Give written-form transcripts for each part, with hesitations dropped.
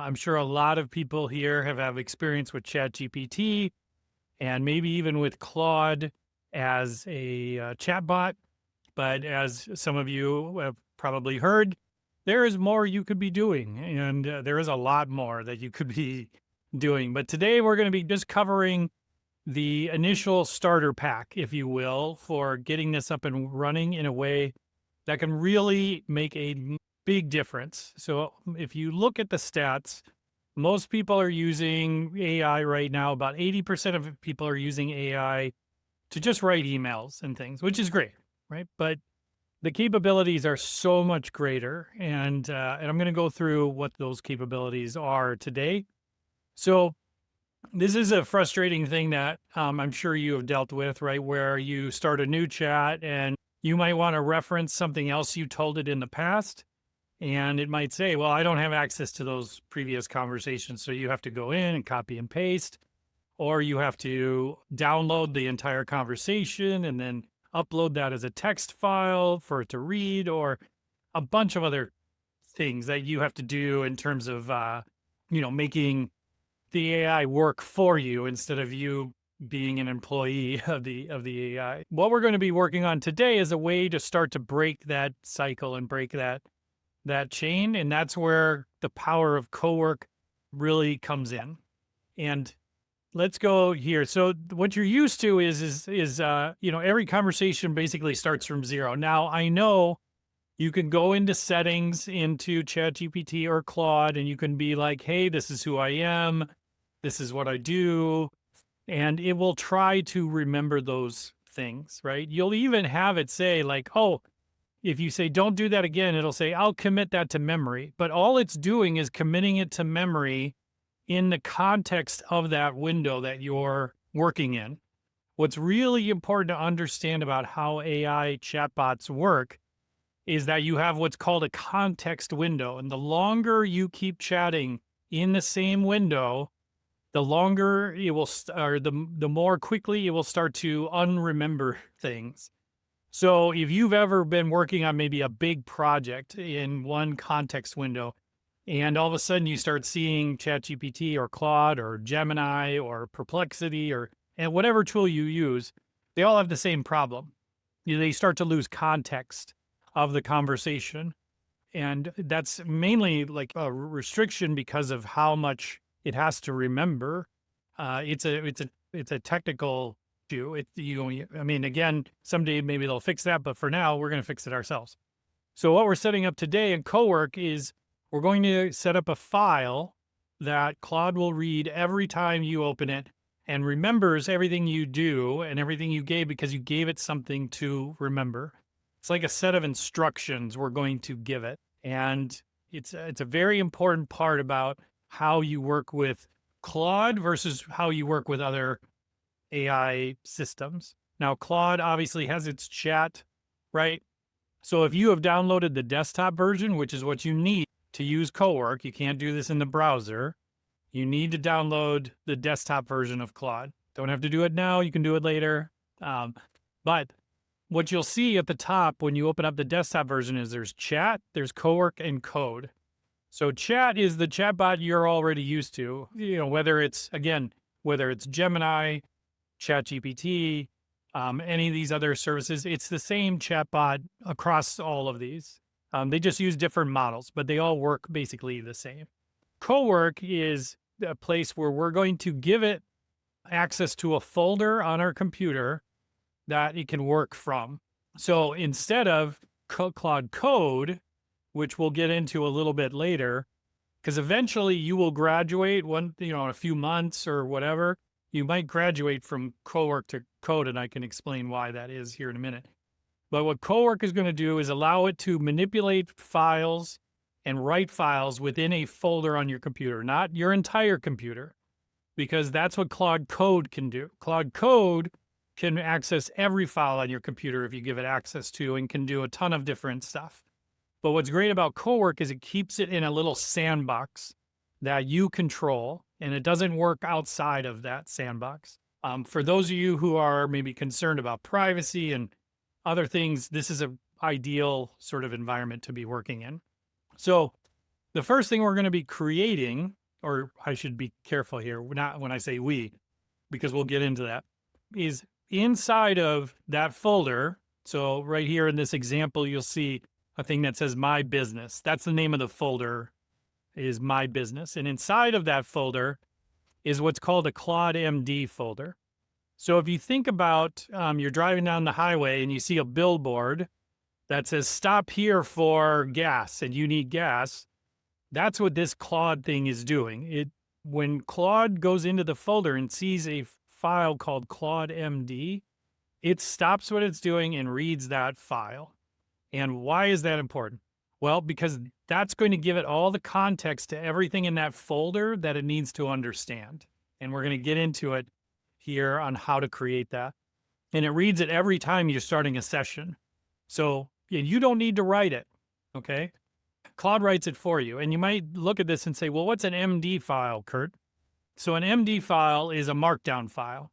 I'm sure a lot of people here have experience with ChatGPT and maybe even with Claude as a chatbot. But as some of you have probably heard, there is more you could be doing, and there is a lot more that you could be doing. But today we're going to be just covering the initial starter pack, if you will, for getting this up and running in a way that can really make a big difference. So if you look at the stats, most people are using AI right now. About 80% of people are using AI to just write emails and things, which is great, right? But the capabilities are so much greater, and I'm going to go through what those capabilities are today. So this is a frustrating thing that I'm sure you have dealt with, right? Where you start a new chat and you might want to reference something else you told it in the past. And it might say, well, I don't have access to those previous conversations. So you have to go in and copy and paste, or you have to download the entire conversation and then upload that as a text file for it to read, or a bunch of other things that you have to do in terms of, making the AI work for you instead of you being an employee of the AI. What we're going to be working on today is a way to start to break that cycle and break that chain, and that's where the power of CoWork really comes in. And let's go here. So what you're used to is every conversation basically starts from zero. Now I know you can go into settings into ChatGPT or Claude, and you can be like, hey, this is who I am. This is what I do. And it will try to remember those things, right? You'll even have it say like, oh, if you say, don't do that again, it'll say, I'll commit that to memory. But all it's doing is committing it to memory in the context of that window that you're working in. What's really important to understand about how AI chatbots work is that you have what's called a context window. And the longer you keep chatting in the same window, the longer it will, or the more quickly it will start to unremember things. So if you've ever been working on maybe a big project in one context window, and all of a sudden you start seeing ChatGPT or Claude or Gemini or Perplexity and whatever tool you use, they all have the same problem. They start to lose context of the conversation. And that's mainly like a restriction because of how much it has to remember. It's a technical issue. Again, someday maybe they'll fix that, but for now we're going to fix it ourselves. So what we're setting up today in CoWork is we're going to set up a file that Claude will read every time you open it and remembers everything you do and everything you gave because you gave it something to remember. It's like a set of instructions we're going to give it. And it's a very important part about how you work with Claude versus how you work with other AI systems. Now, Claude obviously has its chat, right? So if you have downloaded the desktop version, which is what you need to use CoWork, you can't do this in the browser. You need to download the desktop version of Claude. Don't have to do it now. You can do it later. But what you'll see at the top when you open up the desktop version is there's chat, there's CoWork, and code. So chat is the chatbot you're already used to, whether it's Gemini, ChatGPT, any of these other services, it's the same chatbot across all of these. They just use different models, but they all work basically the same. CoWork is a place where we're going to give it access to a folder on our computer that it can work from. So instead of Claude Code, which we'll get into a little bit later, because eventually you will graduate in a few months or whatever, you might graduate from CoWork to Code, and I can explain why that is here in a minute. But what CoWork is going to do is allow it to manipulate files and write files within a folder on your computer, not your entire computer, because that's what Claude Code can do. Claude Code can access every file on your computer if you give it access to, and can do a ton of different stuff. But what's great about CoWork is it keeps it in a little sandbox that you control, and it doesn't work outside of that sandbox. For those of you who are maybe concerned about privacy and other things, this is an ideal sort of environment to be working in. So the first thing we're going to be creating, or I should be careful here, not when I say we, because we'll get into that, is inside of that folder. So right here in this example, you'll see a thing that says My Business. That's the name of the folder, is My Business. And inside of that folder is what's called a Claude MD folder. So if you think about you're driving down the highway and you see a billboard that says stop here for gas and you need gas, that's what this Claude thing is doing. When Claude goes into the folder and sees a file called Claude MD, it stops what it's doing and reads that file. And why is that important? Well, because that's going to give it all the context to everything in that folder that it needs to understand. And we're going to get into it here on how to create that. And it reads it every time you're starting a session. So you don't need to write it, okay? Claude writes it for you. And you might look at this and say, well, what's an MD file, Kurt? So an MD file is a markdown file.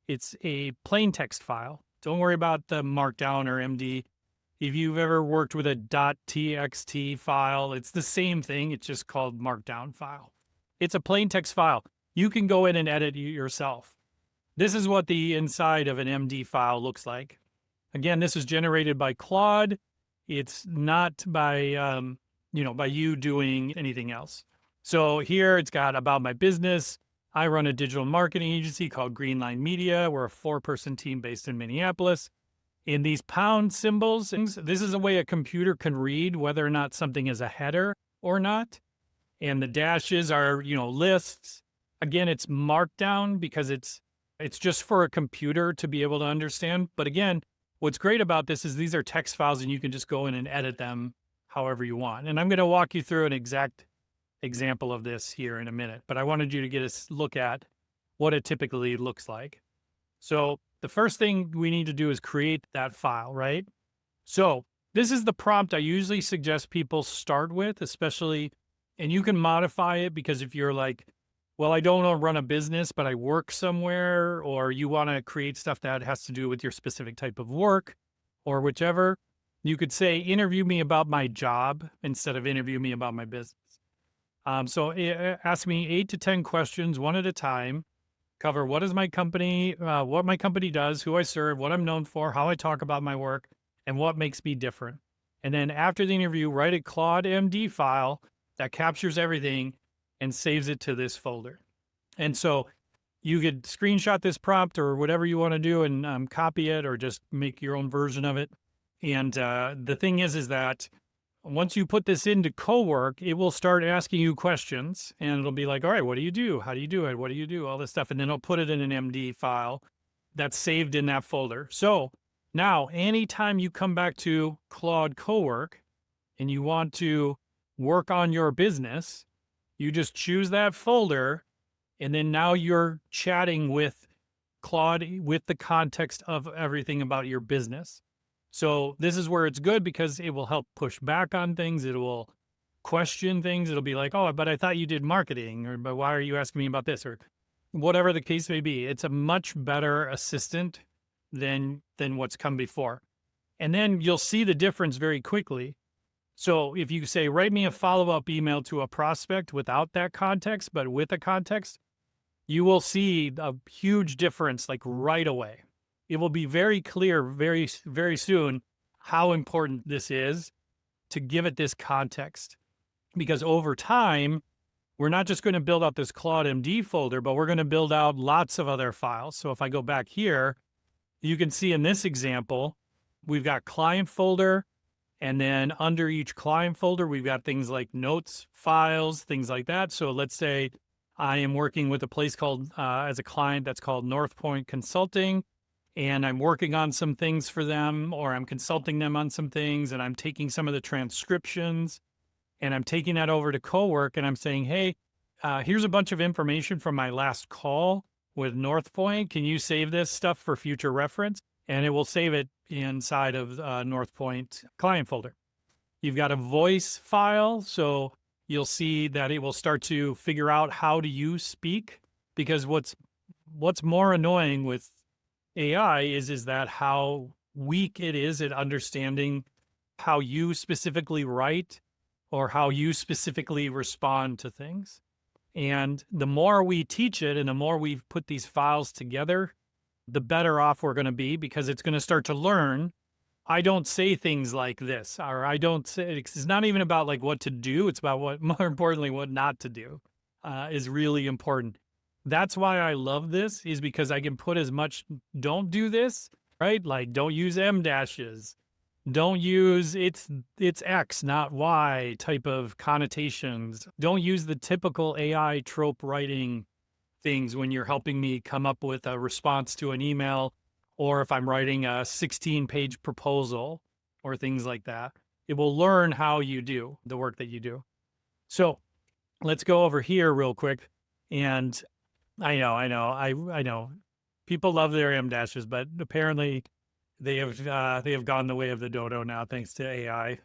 It's a plain text file. Don't worry about the markdown or MD. If you've ever worked with a .txt file, it's the same thing. It's just called markdown file. It's a plain text file. You can go in and edit it yourself. This is what the inside of an MD file looks like. Again, this is generated by Claude. It's not by, by you doing anything else. So here it's got about my business. I run a digital marketing agency called Greenline Media. We're a 4-person team based in Minneapolis. In these pound symbols, this is a way a computer can read whether or not something is a header or not. And the dashes are, lists. Again, it's markdown because it's just for a computer to be able to understand. But again, what's great about this is these are text files and you can just go in and edit them however you want. And I'm going to walk you through an exact example of this here in a minute, but I wanted you to get a look at what it typically looks like. So the first thing we need to do is create that file, right? So this is the prompt I usually suggest people start with, especially, and you can modify it because if you're like, well, I don't want to run a business, but I work somewhere, or you want to create stuff that has to do with your specific type of work or whichever, you could say, interview me about my job instead of interview me about my business. So ask me 8 to 10 questions, one at a time. Cover what is my company, what my company does, who I serve, what I'm known for, how I talk about my work, and what makes me different. And then after the interview, write a Claude MD file that captures everything and saves it to this folder. And so you could screenshot this prompt or whatever you want to do and copy it or just make your own version of it. And the thing is that once you put this into CoWork, it will start asking you questions and it'll be like, all right, what do you do? How do you do it? What do you do? All this stuff. And then it'll put it in an MD file that's saved in that folder. So now anytime you come back to Claude CoWork and you want to work on your business, you just choose that folder and then now you're chatting with Claude with the context of everything about your business. So this is where it's good because it will help push back on things. It will question things. It'll be like, oh, but I thought you did marketing, or but why are you asking me about this, or whatever the case may be. It's a much better assistant than what's come before. And then you'll see the difference very quickly. So if you say, write me a follow-up email to a prospect without that context, but with a context, you will see a huge difference like right away. It will be very clear very, very soon how important this is to give it this context. Because over time, we're not just going to build out this Claude MD folder, but we're going to build out lots of other files. So if I go back here, you can see in this example, we've got client folder, and then under each client folder, we've got things like notes, files, things like that. So let's say I am working with a place called, as a client that's called North Point Consulting, and I'm working on some things for them, or I'm consulting them on some things, and I'm taking some of the transcriptions, and I'm taking that over to CoWork, and I'm saying, hey, here's a bunch of information from my last call with North Point. Can you save this stuff for future reference? And it will save it inside of North Point client folder. You've got a voice file, so you'll see that it will start to figure out how do you speak, because what's more annoying with AI is that how weak it is at understanding how you specifically write or how you specifically respond to things. And the more we teach it and the more we put these files together, the better off we're going to be, because it's going to start to learn. I don't say things like this, or I don't say, it's not even about like what to do. It's about what, more importantly, what not to do is really important. That's why I love this, is because I can put as much, don't do this, right? Like don't use M dashes. Don't use it's X, not Y type of connotations. Don't use the typical AI trope writing things when you're helping me come up with a response to an email, or if I'm writing a 16-page proposal or things like that. It will learn how you do the work that you do. So let's go over here real quick. And I know. People love their M dashes, but apparently they have gone the way of the dodo now, thanks to AI.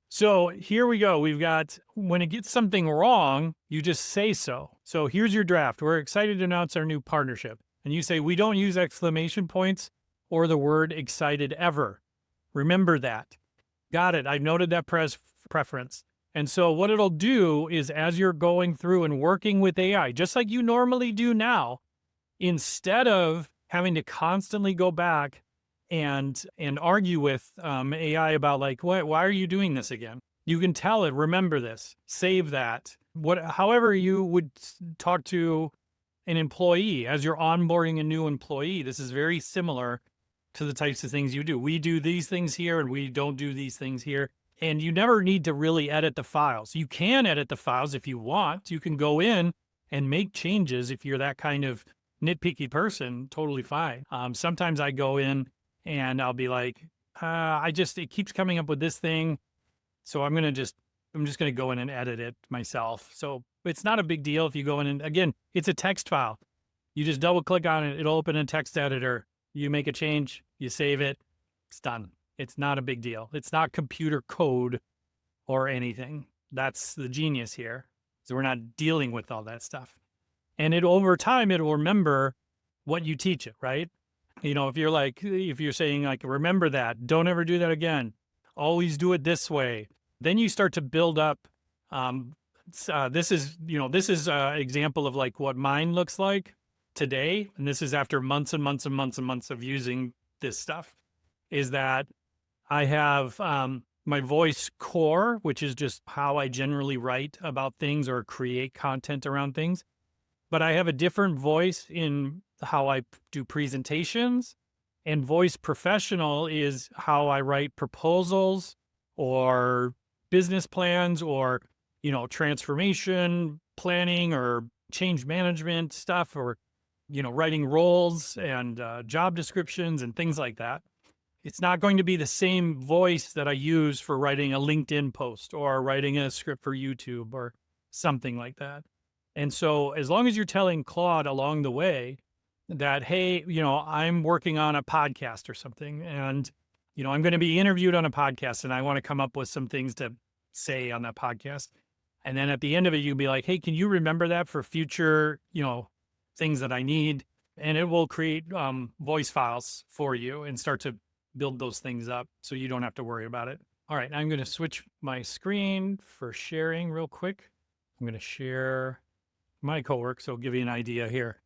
So here we go. We've got, when it gets something wrong, you just say so. So here's your draft. We're excited to announce our new partnership. And you say, we don't use exclamation points or the word excited ever. Remember that. Got it. I've noted that preference. And so what it'll do is, as you're going through and working with AI, just like you normally do now, instead of having to constantly go back and argue with AI about like, why are you doing this again? You can tell it, remember this, save that. However you would talk to an employee as you're onboarding a new employee, this is very similar to the types of things you do. We do these things here and we don't do these things here. And you never need to really edit the files. You can edit the files if you want. You can go in and make changes if you're that kind of nitpicky person, totally fine. Sometimes I go in and I'll be like, it keeps coming up with this thing. So I'm just going to go in and edit it myself. So it's not a big deal if you go in and, again, it's a text file. You just double click on it. It'll open a text editor. You make a change, you save it, it's done. It's not a big deal. It's not computer code or anything. That's the genius here. So we're not dealing with all that stuff. And over time, it will remember what you teach it, right? You know, if you're saying like, remember that, don't ever do that again. Always do it this way. Then you start to build up. This is an example of like what mine looks like today. And this is after months and months and months and months of using this stuff, is that I have my voice core, which is just how I generally write about things or create content around things. But I have a different voice in how I do presentations, and voice professional is how I write proposals or business plans or, transformation planning or change management stuff, or, writing roles and job descriptions and things like that. It's not going to be the same voice that I use for writing a LinkedIn post or writing a script for YouTube or something like that. And so as long as you're telling Claude along the way that, hey, I'm working on a podcast or something, and, I'm going to be interviewed on a podcast and I want to come up with some things to say on that podcast. And then at the end of it, you'll be like, hey, can you remember that for future, things that I need? And it will create voice files for you and start to build those things up so you don't have to worry about it. All right, I'm going to switch my screen for sharing real quick. I'm going to share my CoWork, so I'll give you an idea here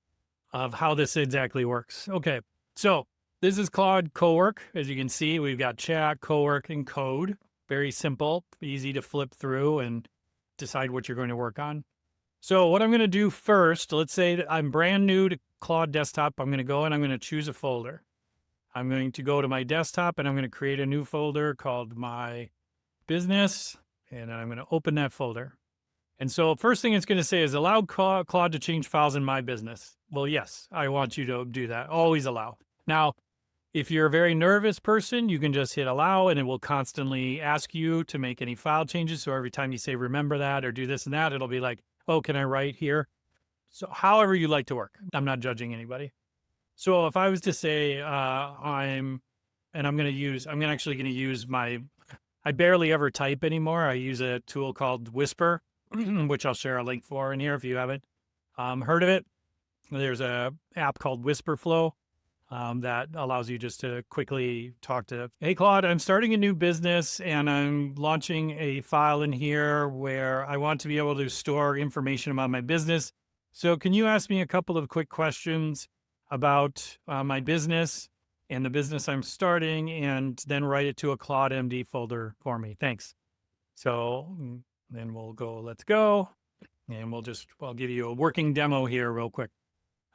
of how this exactly works. Okay, so this is Claude CoWork. As you can see, we've got chat, CoWork, and code. Very simple, easy to flip through and decide what you're going to work on. So what I'm going to do first, let's say that I'm brand new to Claude Desktop. I'm going to go and I'm going to choose a folder. I'm going to go to my desktop and I'm going to create a new folder called My Business, and I'm going to open that folder. And so first thing it's going to say is allow Claude to change files in My Business. Well, yes, I want you to do that. Always allow. Now, if you're a very nervous person, you can just hit allow and it will constantly ask you to make any file changes. So every time you say, remember that or do this and that, it'll be like, oh, can I write here? So however you like to work. I'm not judging anybody. So if I was to say, I'm actually going to use I barely ever type anymore. I use a tool called Whisper, which I'll share a link for in here if you haven't heard of it. There's a app called Whisper Flow. that allows you just to quickly talk to, hey, Claude, I'm starting a new business and I'm launching a file in here where I want to be able to store information about my business. So can you ask me a couple of quick questions about my business and the business I'm starting, and then write it to a Claude MD folder for me? Thanks. So then we'll go, let's go. And I'll give you a working demo here real quick.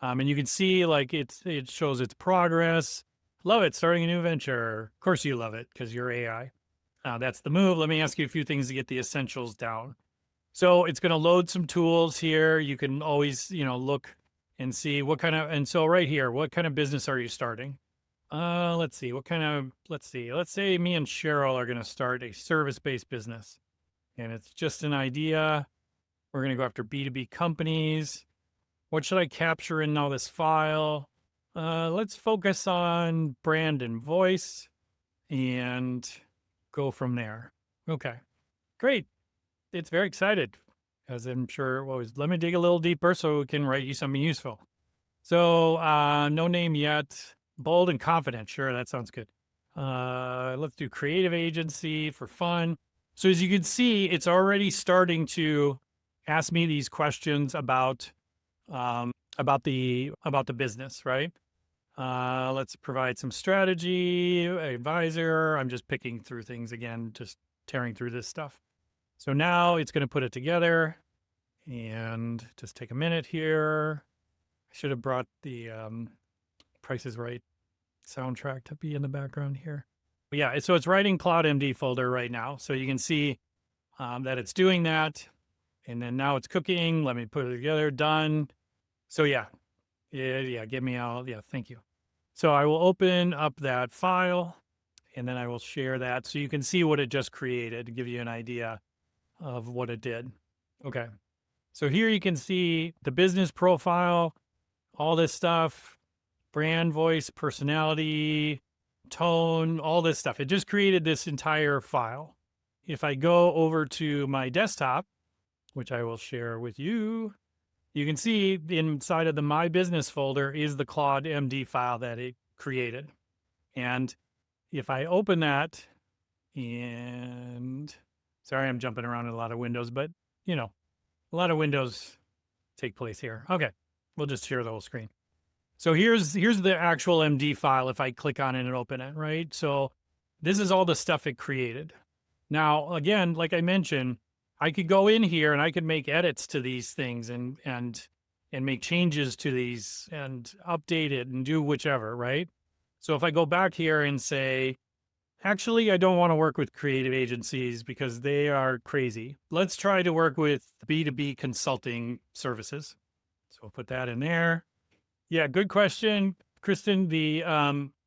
And you can see like it shows its progress. Love it. Starting a new venture. Of course you love it because you're AI. That's the move. Let me ask you a few things to get the essentials down. So it's going to load some tools here. You can always, look and see what kind of, and so right here, what kind of business are you starting? Let's see, let's say me and Cheryl are going to start a service-based business, and it's just an idea. We're going to go after B2B companies. What should I capture in now this file? Let's focus on brand and voice and go from there. Okay, great. It's very excited, as I'm sure it was. Let me dig a little deeper so we can write you something useful. So no name yet. Bold and confident. Sure, that sounds good. Let's do creative agency for fun. So as you can see, it's already starting to ask me these questions about the business, right? Let's provide some strategy, advisor. I'm just picking through things again, just tearing through this stuff. So now it's going to put it together, and just take a minute here. I should have brought the Price is Right soundtrack to be in the background here. But yeah, so it's writing Claude MD folder right now. So you can see that it's doing that. And then now it's cooking. Let me put it together. Done. So yeah, get me out. Yeah, thank you. So I will open up that file, and then I will share that so you can see what it just created to give you an idea of what it did. Okay. So here you can see the business profile, all this stuff, brand, voice, personality, tone, all this stuff. It just created this entire file. If I go over to my desktop, which I will share with you, you can see inside of the My Business folder is the Claude MD file that it created. And if I open that, and sorry, I'm jumping around in a lot of windows, but a lot of windows take place here. Okay, we'll just share the whole screen. So here's the actual MD file if I click on it and open it, right? So this is all the stuff it created. Now, again, like I mentioned, I could go in here and I could make edits to these things and make changes to these and update it and do whichever, right? So if I go back here and say, actually, I don't want to work with creative agencies because they are crazy. Let's try to work with B2B consulting services. So we'll put that in there. Yeah, good question, Kristen. The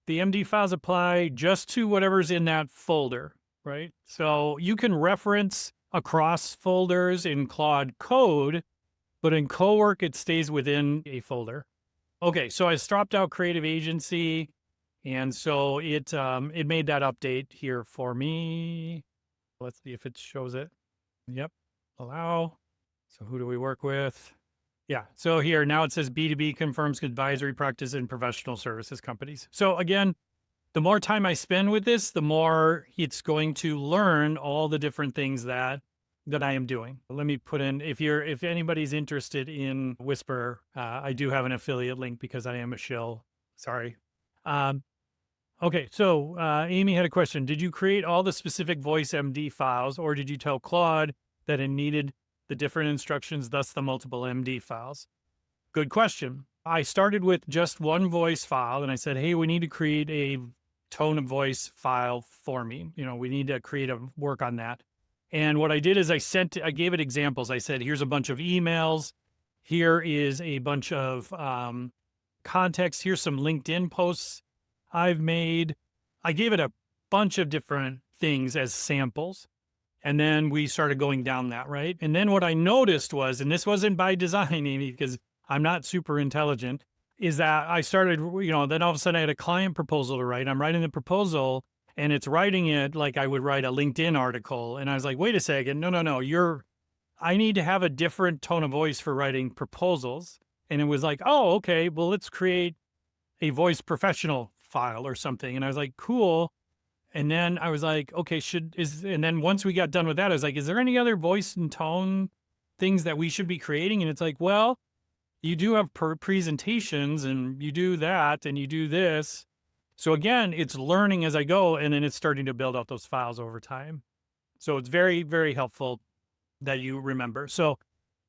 MD files apply just to whatever's in that folder, right? So you can reference across folders in Claude Code, but in CoWork, it stays within a folder. Okay, so I swapped out creative agency, and so it made that update here for me. Let's see if it shows it. Yep, allow. So who do we work with? Yeah, so here now it says B2B confirms advisory practice and professional services companies. So again, the more time I spend with this, the more it's going to learn all the different things that I am doing. Let me put in, if anybody's interested in Whisper, I do have an affiliate link because I am a shill. Sorry. Okay, so Amy had a question. Did you create all the specific voice MD files, or did you tell Claude that it needed the different instructions, thus the multiple MD files? Good question. I started with just one voice file, and I said, hey, we need to create a tone of voice file for me. We need to work on that. And what I did is I gave it examples. I said, here's a bunch of emails. Here is a bunch of context. Here's some LinkedIn posts I've made. I gave it a bunch of different things as samples. And then we started going down that, right? And then what I noticed was, and this wasn't by design, Amy, because I'm not super intelligent, is that I started, then all of a sudden I had a client proposal to write. I'm writing the proposal, and it's writing it like I would write a LinkedIn article. And I was like, wait a second, no, I need to have a different tone of voice for writing proposals. And it was like, oh, okay, well, let's create a voice professional file or something. And I was like, cool. And then I was like, okay, and then once we got done with that, I was like, is there any other voice and tone things that we should be creating? And it's like, well, you do have presentations and you do that and you do this. So again, it's learning as I go, and then it's starting to build out those files over time. So it's very, very helpful that you remember. So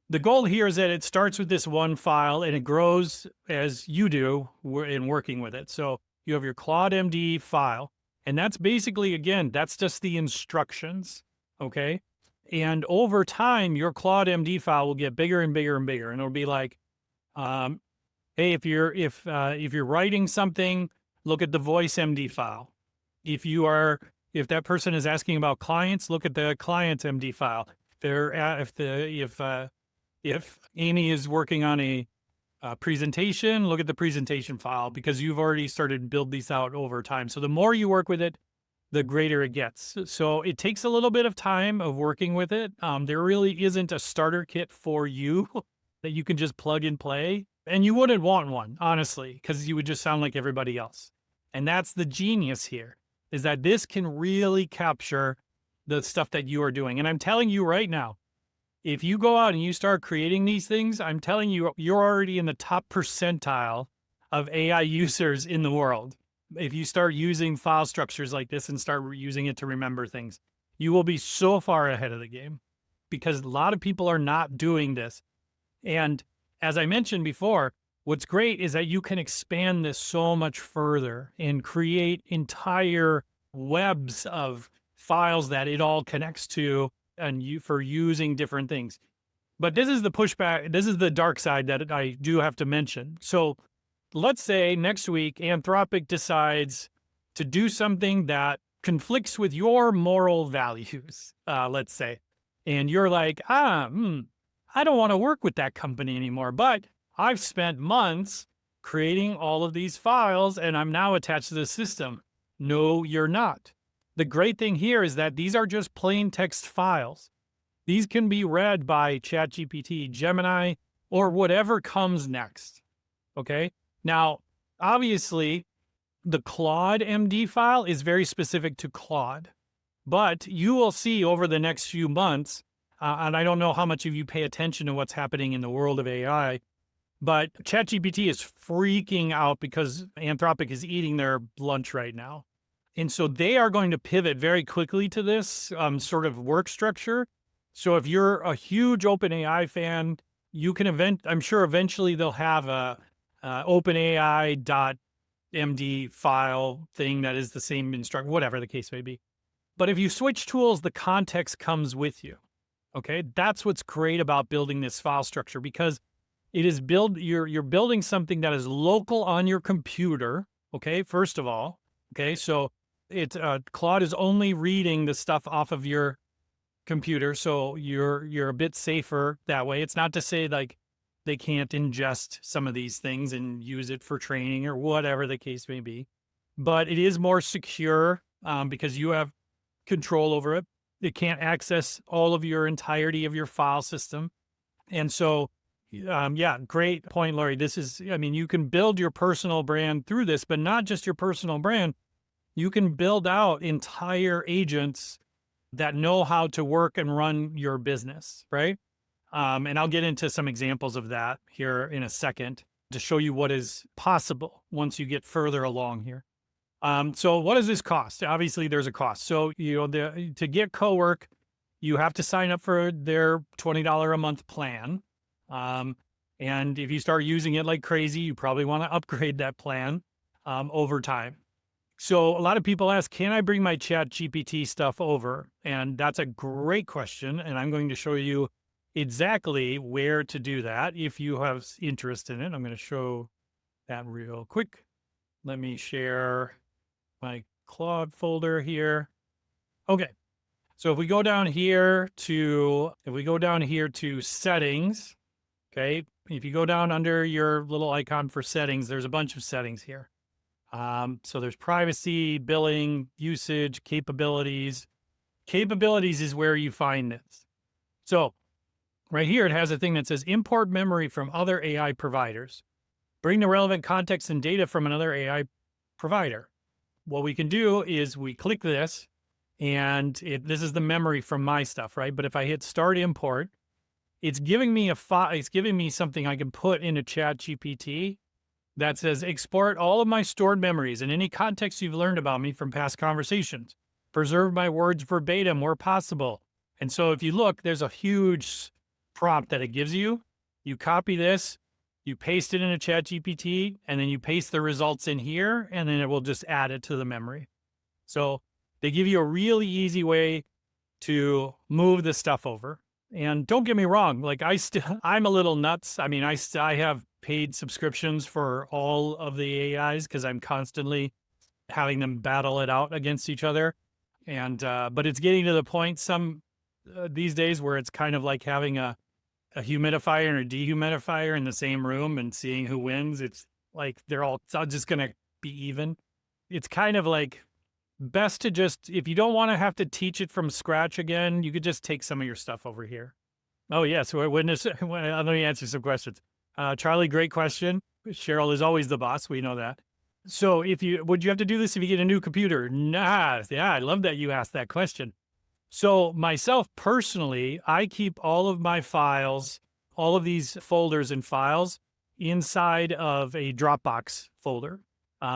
the goal here is that it starts with this one file and it grows as you do in working with it. So you have your Claude MD file, and that's basically, again, that's just the instructions, okay? And over time, your Claude MD file will get bigger and bigger and bigger, and it'll be like, hey, if you're writing something, look at the voice MD file. If that person is asking about clients, look at the client MD file. If Amy is working on a presentation, look at the presentation file, because you've already started to build these out over time. So the more you work with it, the greater it gets. So it takes a little bit of time of working with it. There really isn't a starter kit for you that you can just plug and play. And you wouldn't want one, honestly, because you would just sound like everybody else. And that's the genius here, is that this can really capture the stuff that you are doing. And I'm telling you right now, if you go out and you start creating these things, I'm telling you, you're already in the top percentile of AI users in the world. If you start using file structures like this and start using it to remember things, you will be so far ahead of the game, because a lot of people are not doing this. And as I mentioned before, what's great is that you can expand this so much further and create entire webs of files that it all connects to, and for using different things. But this is the pushback. This is the dark side that I do have to mention. So let's say next week, Anthropic decides to do something that conflicts with your moral values, let's say. And you're like, I don't want to work with that company anymore, but I've spent months creating all of these files and I'm now attached to the system. No, you're not. The great thing here is that these are just plain text files. These can be read by ChatGPT, Gemini, or whatever comes next, okay? Now, obviously, the Claude MD file is very specific to Claude, but you will see over the next few months, and I don't know how much of you pay attention to what's happening in the world of AI, but ChatGPT is freaking out because Anthropic is eating their lunch right now. And so they are going to pivot very quickly to this sort of work structure. So if you're a huge OpenAI fan, you can I'm sure eventually they'll have a OpenAI.md file thing that is the same instruction, whatever the case may be. But if you switch tools, the context comes with you. Okay, that's what's great about building this file structure, because it is you're building something that is local on your computer. Okay, first of all, okay, so Claude is only reading the stuff off of your computer, so you're a bit safer that way. It's not to say like they can't ingest some of these things and use it for training or whatever the case may be, but it is more secure because you have control over it. It can't access all of your entirety of your file system. And so, yeah, great point, Laurie. You can build your personal brand through this, but not just your personal brand. You can build out entire agents that know how to work and run your business, right? And I'll get into some examples of that here in a second to show you what is possible once you get further along here. So what does this cost? Obviously, there's a cost. So, to get CoWork, you have to sign up for their $20 a month plan. And if you start using it like crazy, you probably want to upgrade that plan over time. So a lot of people ask, can I bring my ChatGPT stuff over? And that's a great question. And I'm going to show you exactly where to do that if you have interest in it. I'm going to show that real quick. Let me share my Claude folder here. Okay. So if we go down here to settings, okay, if you go down under your little icon for settings, there's a bunch of settings here. So there's privacy, billing, usage, capabilities. Capabilities is where you find this. So right here, it has a thing that says import memory from other AI providers. bring the relevant context and data from another AI provider. What we can do is we click this, and this is the memory from my stuff, right? But if I hit start import, it's giving me a file. It's giving me something I can put into ChatGPT that says export all of my stored memories and any context you've learned about me from past conversations. Preserve my words verbatim where possible. And so if you look, there's a huge prompt that it gives you. You copy this, you paste it into ChatGPT, and then you paste the results in here, and then it will just add it to the memory. So they give you a really easy way to move the stuff over. And don't get me wrong, like I'm a little nuts. I mean, I have paid subscriptions for all of the AIs because I'm constantly having them battle it out against each other. And but it's getting to the point these days where it's kind of like having a humidifier and a dehumidifier in the same room and seeing who wins. It's like it's all just going to be even. It's kind of like best to just, if you don't want to have to teach it from scratch again, you could just take some of your stuff over here. Oh, yes. Let me answer some questions. Charlie, great question. Cheryl is always the boss. We know that. So would you have to do this if you get a new computer? Nah. Yeah, I love that you asked that question. So myself personally, I keep all of my files, all of these folders and files inside of a Dropbox folder.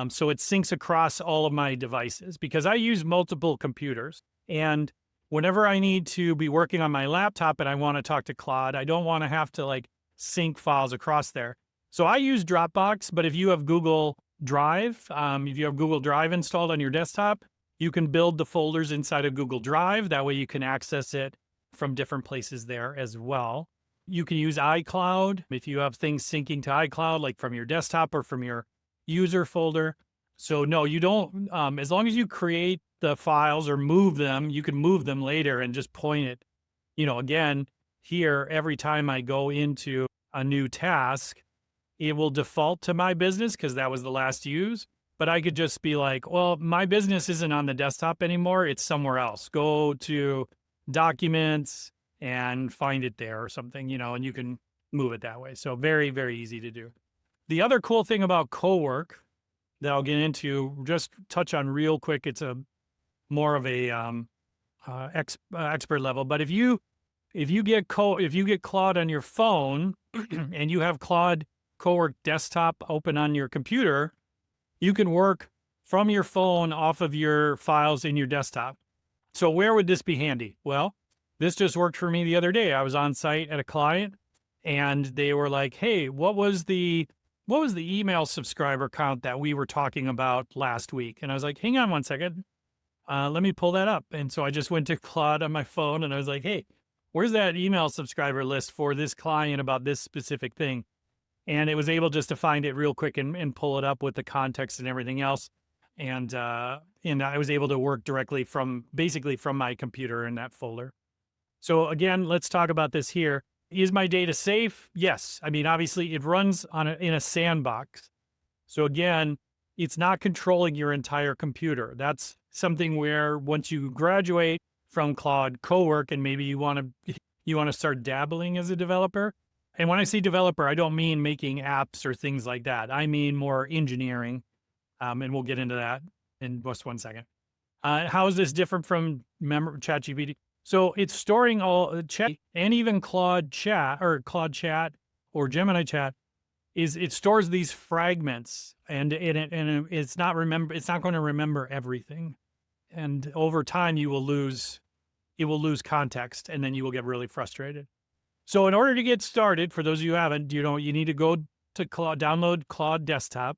So it syncs across all of my devices because I use multiple computers. And whenever I need to be working on my laptop and I want to talk to Claude, I don't want to have to like sync files across there. So I use Dropbox, but if you have Google Drive, if you have Google Drive installed on your desktop, you can build the folders inside of Google Drive. That way you can access it from different places there as well. You can use iCloud if you have things syncing to iCloud, like from your desktop or from your user folder. So no, you don't, as long as you create the files or move them, you can move them later and just point it, again, here, every time I go into a new task, it will default to my business because that was the last use. But I could just be like, well, my business isn't on the desktop anymore. It's somewhere else. Go to documents and find it there or something, and you can move it that way. So very, very easy to do. The other cool thing about CoWork that I'll get into, just touch on real quick, it's a more of a expert level. But if you get Claude on your phone and you have Claude CoWork desktop open on your computer, you can work from your phone off of your files in your desktop. So where would this be handy? Well, this just worked for me the other day. I was on site at a client and they were like, hey, what was the email subscriber count that we were talking about last week? And I was like, hang on one second. Let me pull that up. And so I just went to Claude on my phone and I was like, hey, where's that email subscriber list for this client about this specific thing? And it was able just to find it real quick and pull it up with the context and everything else. And I was able to work directly basically from my computer in that folder. So again, let's talk about this here. Is my data safe? Yes. I mean, obviously it runs in a sandbox. So again, it's not controlling your entire computer. That's something where once you graduate from Claude CoWork and maybe you want to start dabbling as a developer. And when I say developer, I don't mean making apps or things like that. I mean more engineering. And we'll get into that in just one second. How is this different from ChatGPT? So it's storing all chat and even Claude Chat or Gemini Chat it stores these fragments and it's not going to remember everything. And over time it will lose context and then you will get really frustrated. So in order to get started, for those of you who haven't, you need to go to download Claude Desktop,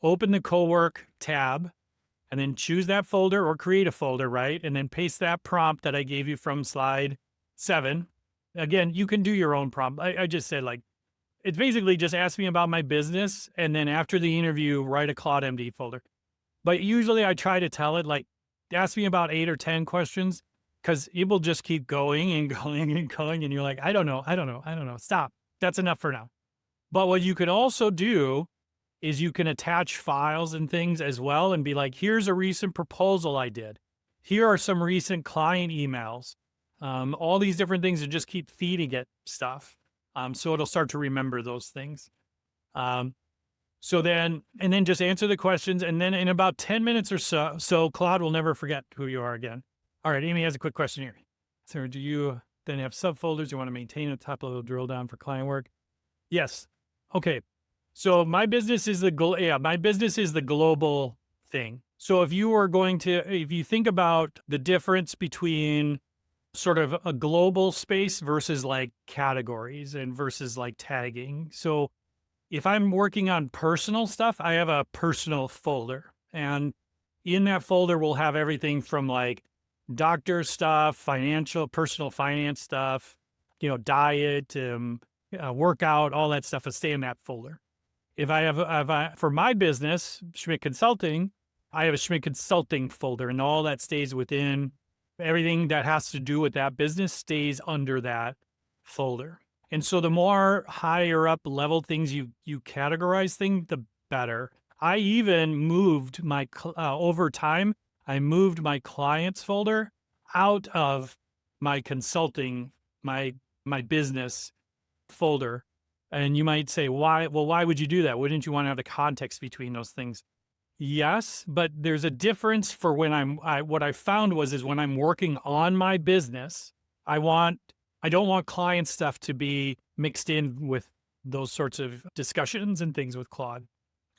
open the CoWork tab, and then choose that folder or create a folder, right? And then paste that prompt that I gave you from slide 7. Again, you can do your own prompt. I just said it's basically just ask me about my business. And then after the interview, write a Claude MD folder. But usually I try to tell it ask me about 8 or 10 questions because it will just keep going and going and going. And you're like, I don't know. Stop. That's enough for now. But what you can also do is you can attach files and things as well and be like, here's a recent proposal I did. Here are some recent client emails. All these different things, and just keep feeding it stuff. So it'll start to remember those things. So then, and then just answer the questions. And then in about 10 minutes or so Claude will never forget who you are again. All right, Amy has a quick question here. So do you then have subfolders you want to maintain a top level drill down for client work? Yes. Okay. So my business is the global thing. So if you think about the difference between sort of a global space versus like categories and versus like tagging. So if I'm working on personal stuff, I have a personal folder, and in that folder we'll have everything from like doctor stuff, personal finance stuff, diet, workout, all that stuff will stay in that folder. For my business, Schmidt Consulting, I have a Schmidt Consulting folder, and all that stays within everything that has to do with that business stays under that folder. And so the more higher up level things you categorize things, the better. I even moved over time, I moved my clients folder out of my consulting, my business folder. And you might say, why? Well, why would you do that? Wouldn't you want to have the context between those things? Yes, but there's a difference for what I found is when I'm working on my business, I don't want client stuff to be mixed in with those sorts of discussions and things with Claude.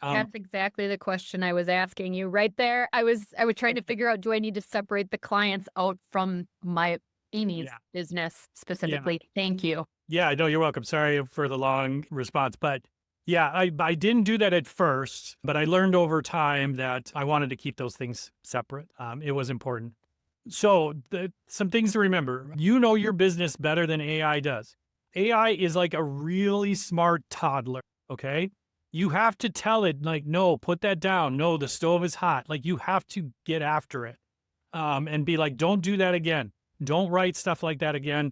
That's exactly the question I was asking you right there. I was trying to figure out, do I need to separate the clients out from my Amy's business specifically? Yeah. Thank you. Yeah, no, you're welcome. Sorry for the long response, but yeah, I didn't do that at first, but I learned over time that I wanted to keep those things separate. It was important. So some things to remember, your business better than AI does. AI is like a really smart toddler, okay? You have to tell it like, no, put that down. No, the stove is hot. Like you have to get after it and be like, don't do that again. Don't write stuff like that again.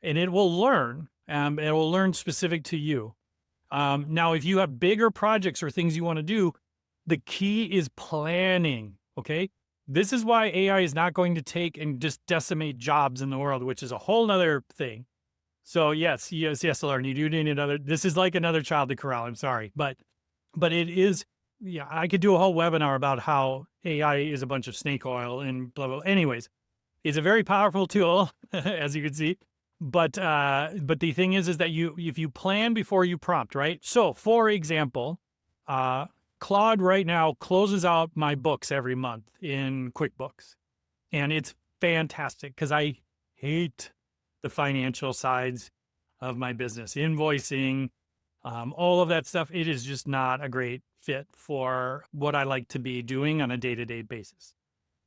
And it will learn. It will learn specific to you. Now, if you have bigger projects or things you want to do, the key is planning, okay? This is why AI is not going to take and just decimate jobs in the world, which is a whole nother thing. So yes, Lauren, you do need this is like another child to corral, I'm sorry. But it is, I could do a whole webinar about how AI is a bunch of snake oil and blah, blah. Anyways, it's a very powerful tool, as you can see. But the thing is that if you plan before you prompt, right? So for example, Claude right now closes out my books every month in QuickBooks. And it's fantastic because I hate the financial sides of my business, invoicing, all of that stuff. It is just not a great fit for what I like to be doing on a day-to-day basis.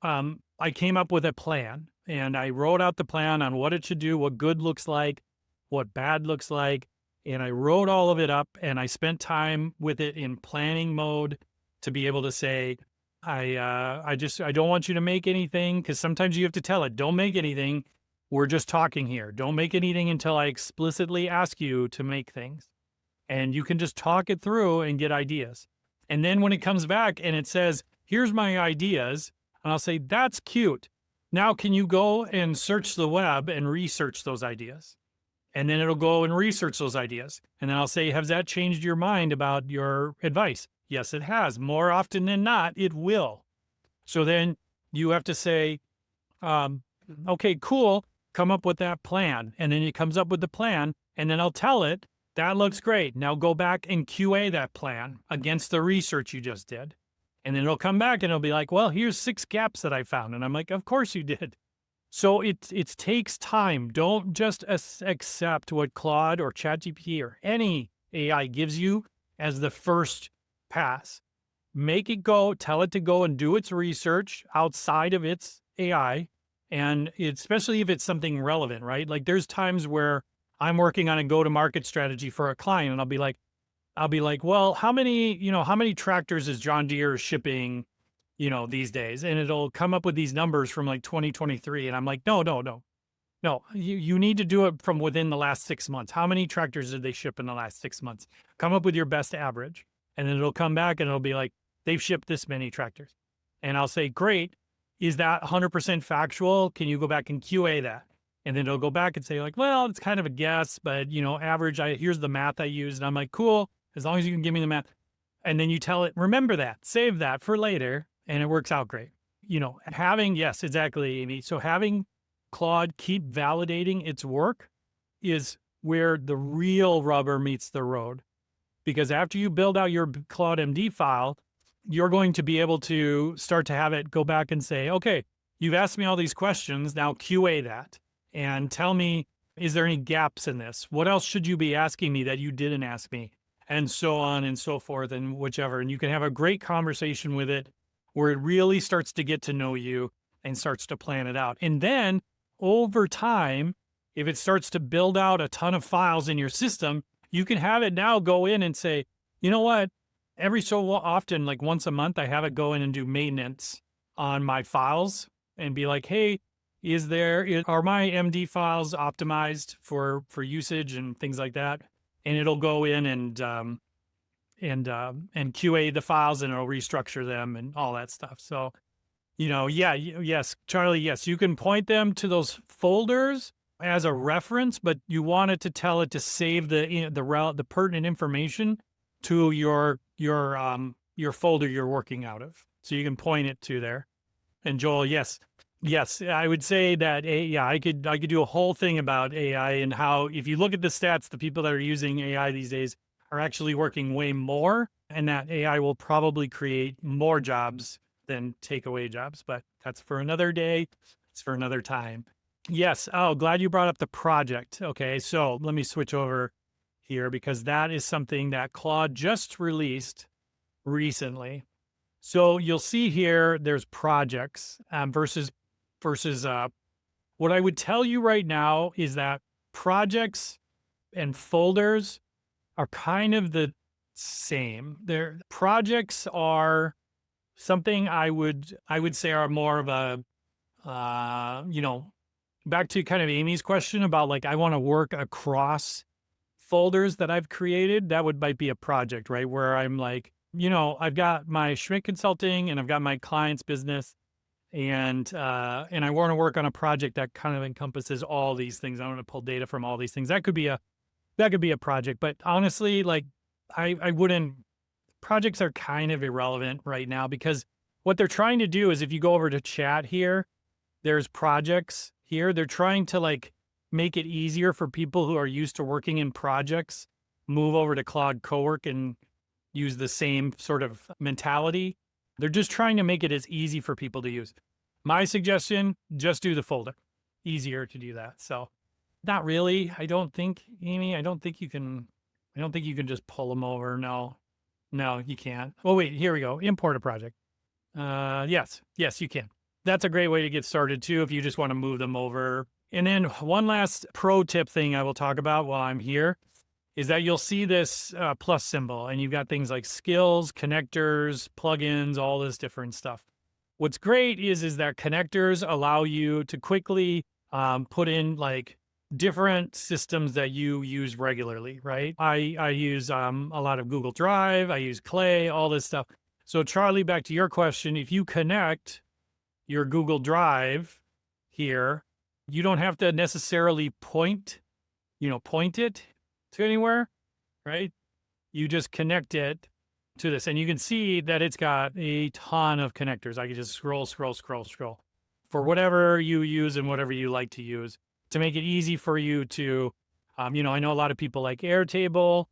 I came up with a plan and I wrote out the plan on what it should do, what good looks like, what bad looks like. And I wrote all of it up and I spent time with it in planning mode to be able to say, I don't want you to make anything, because sometimes you have to tell it, don't make anything. We're just talking here. Don't make anything until I explicitly ask you to make things. And you can just talk it through and get ideas. And then when it comes back and it says, here's my ideas, and I'll say, that's cute. Now, can you go and search the web and research those ideas? And then it'll go and research those ideas. And then I'll say, has that changed your mind about your advice? Yes, it has. More often than not, it will. So then you have to say, okay, cool. Come up with that plan. And then it comes up with the plan. And then I'll tell it, that looks great. Now go back and QA that plan against the research you just did. And then it'll come back and it'll be like, well, here's 6 gaps that I found. And I'm like, of course you did. So it takes time. Don't just accept what Claude or ChatGPT or any AI gives you as the first pass. Make it go, tell it to go and do its research outside of its AI. And especially if it's something relevant, right? Like there's times where I'm working on a go-to-market strategy for a client and I'll be like, well, how many tractors is John Deere shipping, these days? And it'll come up with these numbers from like 2023. And I'm like, no, you need to do it from within the last 6 months. How many tractors did they ship in the last 6 months? Come up with your best average. And then it'll come back and it'll be like, they've shipped this many tractors. And I'll say, great. Is that 100% factual? Can you go back and QA that? And then it'll go back and say like, well, it's kind of a guess, but average, here's the math I used. And I'm like, cool. As long as you can give me the math. And then you tell it, remember that, save that for later, and it works out great. Yes, exactly, Amy. So having Claude keep validating its work is where the real rubber meets the road. Because after you build out your Claude MD file, you're going to be able to start to have it go back and say, okay, you've asked me all these questions, now QA that and tell me, is there any gaps in this? What else should you be asking me that you didn't ask me? And so on and so forth and whichever. And you can have a great conversation with it where it really starts to get to know you and starts to plan it out. And then over time, if it starts to build out a ton of files in your system, you can have it now go in and say, you know what? Every so often, like once a month, I have it go in and do maintenance on my files and be like, hey, are my MD files optimized for usage and things like that? And it'll go in and QA the files and it'll restructure them and all that stuff. So, yes, Charlie, yes, you can point them to those folders as a reference, but you want it to tell it to save the pertinent information to your folder you're working out of. So you can point it to there. And Joel, yes, I would say that I could do a whole thing about AI and how, if you look at the stats, the people that are using AI these days are actually working way more, and that AI will probably create more jobs than take away jobs. But that's for another day. It's for another time. Yes. Oh, glad you brought up the project. Okay, so let me switch over here because that is something that Claude just released recently. So you'll see here, there's projects versus what I would tell you right now is that projects and folders are kind of the same. Their projects are something I would say are more of a, back to kind of Amy's question about like, I want to work across folders that I've created. That might be a project, right? Where I'm like, I've got my Schmidt Consulting and I've got my client's business, and I want to work on a project that kind of encompasses all these things. I want to pull data from all these things. That could be a project, but honestly, like I wouldn't. Projects are kind of irrelevant right now because what they're trying to do is, if you go over to chat here, there's projects here. They're trying to like make it easier for people who are used to working in projects, move over to Claude CoWork and use the same sort of mentality. They're just trying to make it as easy for people to use. My suggestion, just do the folder. Easier to do that. So not really. I don't think, Amy, I don't think you can just pull them over. No, you can't. Oh, wait, here we go. Import a project. Yes, you can. That's a great way to get started too, if you just want to move them over. And then one last pro tip thing I will talk about while I'm here is that you'll see this plus symbol, and you've got things like skills, connectors, plugins, all this different stuff. What's great is that connectors allow you to quickly put in like different systems that you use regularly, right? I use a lot of Google Drive, I use Clay, all this stuff. So Charlie, back to your question, if you connect your Google Drive here, you don't have to necessarily point it to anywhere, right? You just connect it to this, and you can see that it's got a ton of connectors. I can just scroll for whatever you use and whatever you like to use to make it easy for you to, I know a lot of people like Airtable,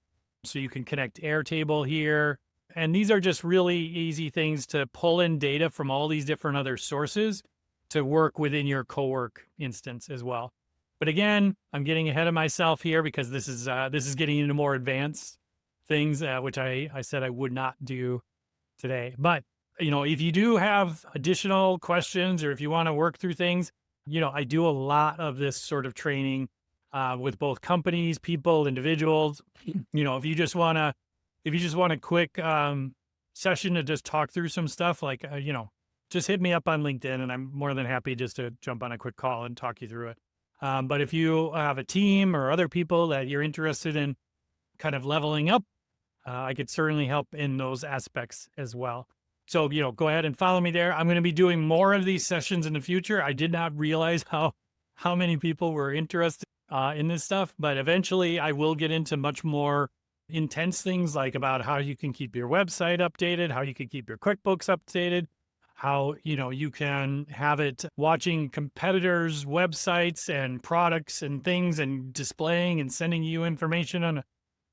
so you can connect Airtable here. And these are just really easy things to pull in data from all these different other sources to work within your CoWork instance as well. But again, I'm getting ahead of myself here because this is getting into more advanced things, which I said I would not do today. But, if you do have additional questions or if you want to work through things, I do a lot of this sort of training with both companies, people, individuals. If you just want a quick session to just talk through some stuff, like, just hit me up on LinkedIn and I'm more than happy just to jump on a quick call and talk you through it. But if you have a team or other people that you're interested in kind of leveling up, I could certainly help in those aspects as well. So, go ahead and follow me there. I'm going to be doing more of these sessions in the future. I did not realize how many people were interested in this stuff, but eventually I will get into much more intense things like about how you can keep your website updated, how you can keep your QuickBooks updated, how, you can have it watching competitors' websites and products and things and displaying and sending you information on a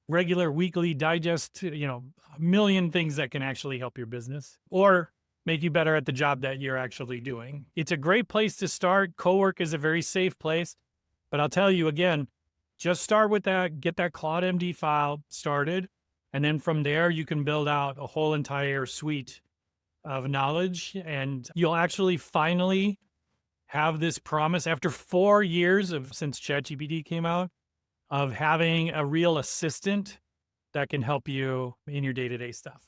regular weekly digest, a million things that can actually help your business or make you better at the job that you're actually doing. It's a great place to start. CoWork is a very safe place, but I'll tell you again, just start with that, get that Claude MD file started. And then from there, you can build out a whole entire suite of knowledge, and you'll actually finally have this promise after 4 years since ChatGPT came out of having a real assistant that can help you in your day-to-day stuff.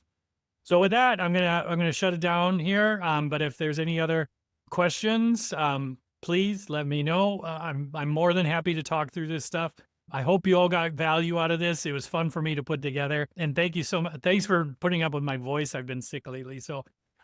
So with that, I'm gonna shut it down here. But if there's any other questions, please let me know. I'm more than happy to talk through this stuff. I hope you all got value out of this. It was fun for me to put together, and thank you so much. Thanks for putting up with my voice. I've been sick lately, so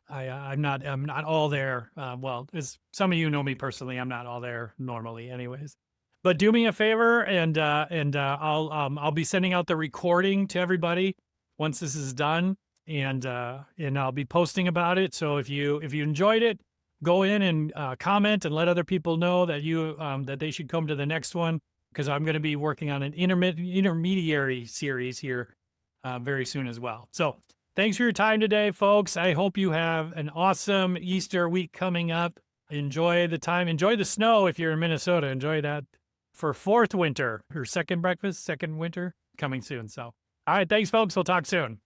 I'm not all there. Well, as some of you know me personally, I'm not all there normally, anyways. But do me a favor, and I'll be sending out the recording to everybody once this is done, and I'll be posting about it. So if you enjoyed it, go in and comment and let other people know that that they should come to the next one, because I'm going to be working on an intermediary series here very soon as well. So thanks for your time today, folks. I hope you have an awesome Easter week coming up. Enjoy the time. Enjoy the snow if you're in Minnesota. Enjoy that for fourth winter or second winter coming soon. So, all right. Thanks, folks. We'll talk soon.